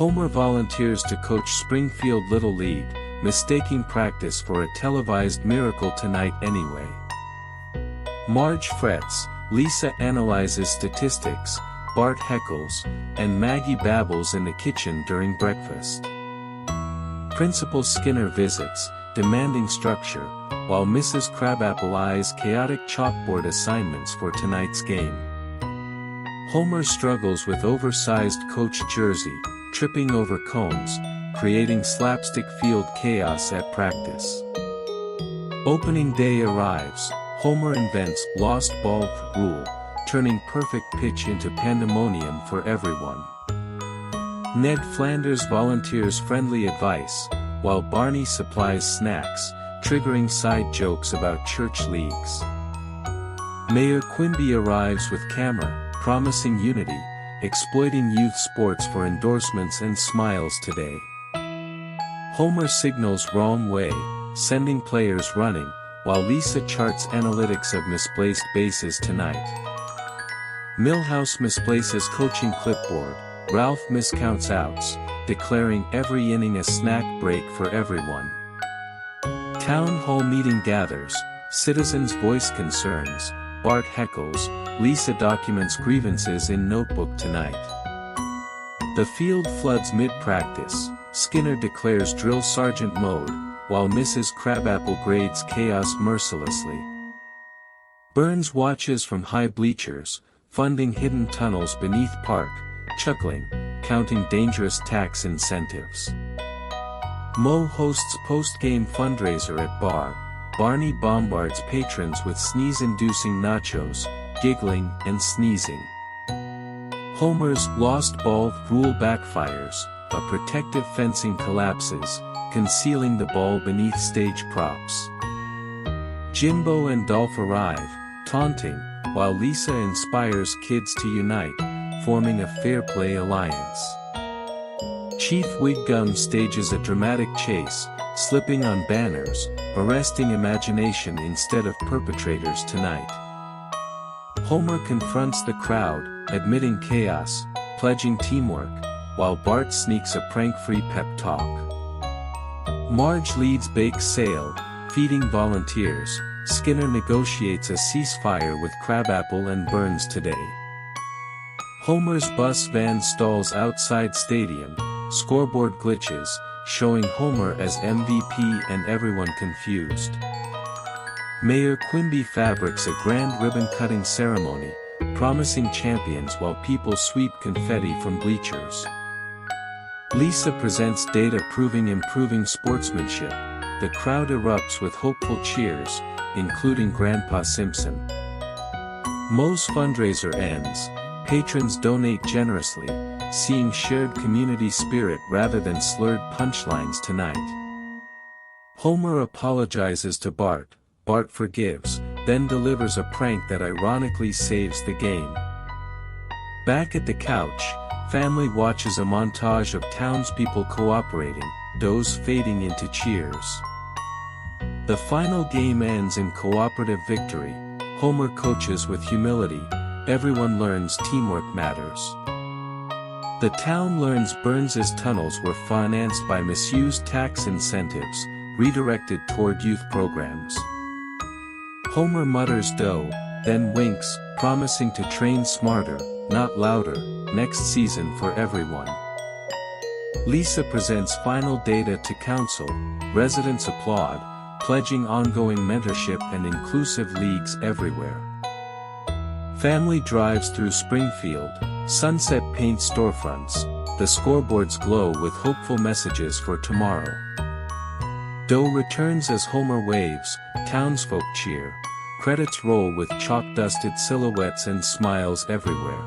Homer volunteers to coach Springfield Little League, mistaking practice for a televised miracle tonight anyway. Marge frets, Lisa analyzes statistics, Bart heckles, and Maggie babbles in the kitchen during breakfast. Principal Skinner visits, demanding structure, while Mrs. Krabappel eyes chaotic chalkboard assignments for tonight's game. Homer struggles with oversized coach jersey, tripping over cones, creating slapstick field chaos at practice. Opening day arrives, Homer invents lost ball rule, turning perfect pitch into pandemonium for everyone. Ned Flanders volunteers friendly advice, while Barney supplies snacks, triggering side jokes about church leagues. Mayor Quimby arrives with camera, promising unity, exploiting youth sports for endorsements and smiles today. Homer signals wrong way, sending players running, while Lisa charts analytics of misplaced bases tonight. Milhouse misplaces coaching clipboard, Ralph miscounts outs, declaring every inning a snack break for everyone. Town hall meeting gathers, citizens voice concerns, Bart heckles, Lisa documents grievances in notebook tonight. The field floods mid-practice, Skinner declares drill sergeant mode, while Mrs. Krabappel grades chaos mercilessly. Burns watches from high bleachers, funding hidden tunnels beneath park, chuckling, counting dangerous tax incentives. Mo hosts postgame fundraiser at bar, Barney bombards patrons with sneeze-inducing nachos, giggling and sneezing. Homer's lost ball rule backfires, a protective fencing collapses, concealing the ball beneath stage props. Jimbo and Dolph arrive, taunting, while Lisa inspires kids to unite, forming a fair play alliance. Chief Wiggum stages a dramatic chase, slipping on banners, arresting imagination instead of perpetrators tonight. Homer confronts the crowd, admitting chaos, pledging teamwork, while Bart sneaks a prank-free pep talk. Marge leads bake sale, feeding volunteers, Skinner negotiates a ceasefire with Krabappel and Burns today. Homer's bus van stalls outside stadium, scoreboard glitches, showing Homer as MVP and everyone confused. Mayor Quimby fabrics a grand ribbon-cutting ceremony, promising champions while people sweep confetti from bleachers. Lisa presents data proving improving sportsmanship, the crowd erupts with hopeful cheers, including Grandpa Simpson. Mo's fundraiser ends, patrons donate generously, seeing shared community spirit rather than slurred punchlines tonight. Homer apologizes to Bart, Bart forgives, then delivers a prank that ironically saves the game. Back at the couch, family watches a montage of townspeople cooperating, doze fading into cheers. The final game ends in cooperative victory, Homer coaches with humility, everyone learns teamwork matters. The town learns Burns's tunnels were financed by misused tax incentives, redirected toward youth programs. Homer mutters dough, then winks, promising to train smarter, not louder, next season for everyone. Lisa presents final data to council, residents applaud, pledging ongoing mentorship and inclusive leagues everywhere. Family drives through Springfield, sunset paints storefronts, the scoreboards glow with hopeful messages for tomorrow. Doe returns as Homer waves, townsfolk cheer, credits roll with chalk-dusted silhouettes and smiles everywhere.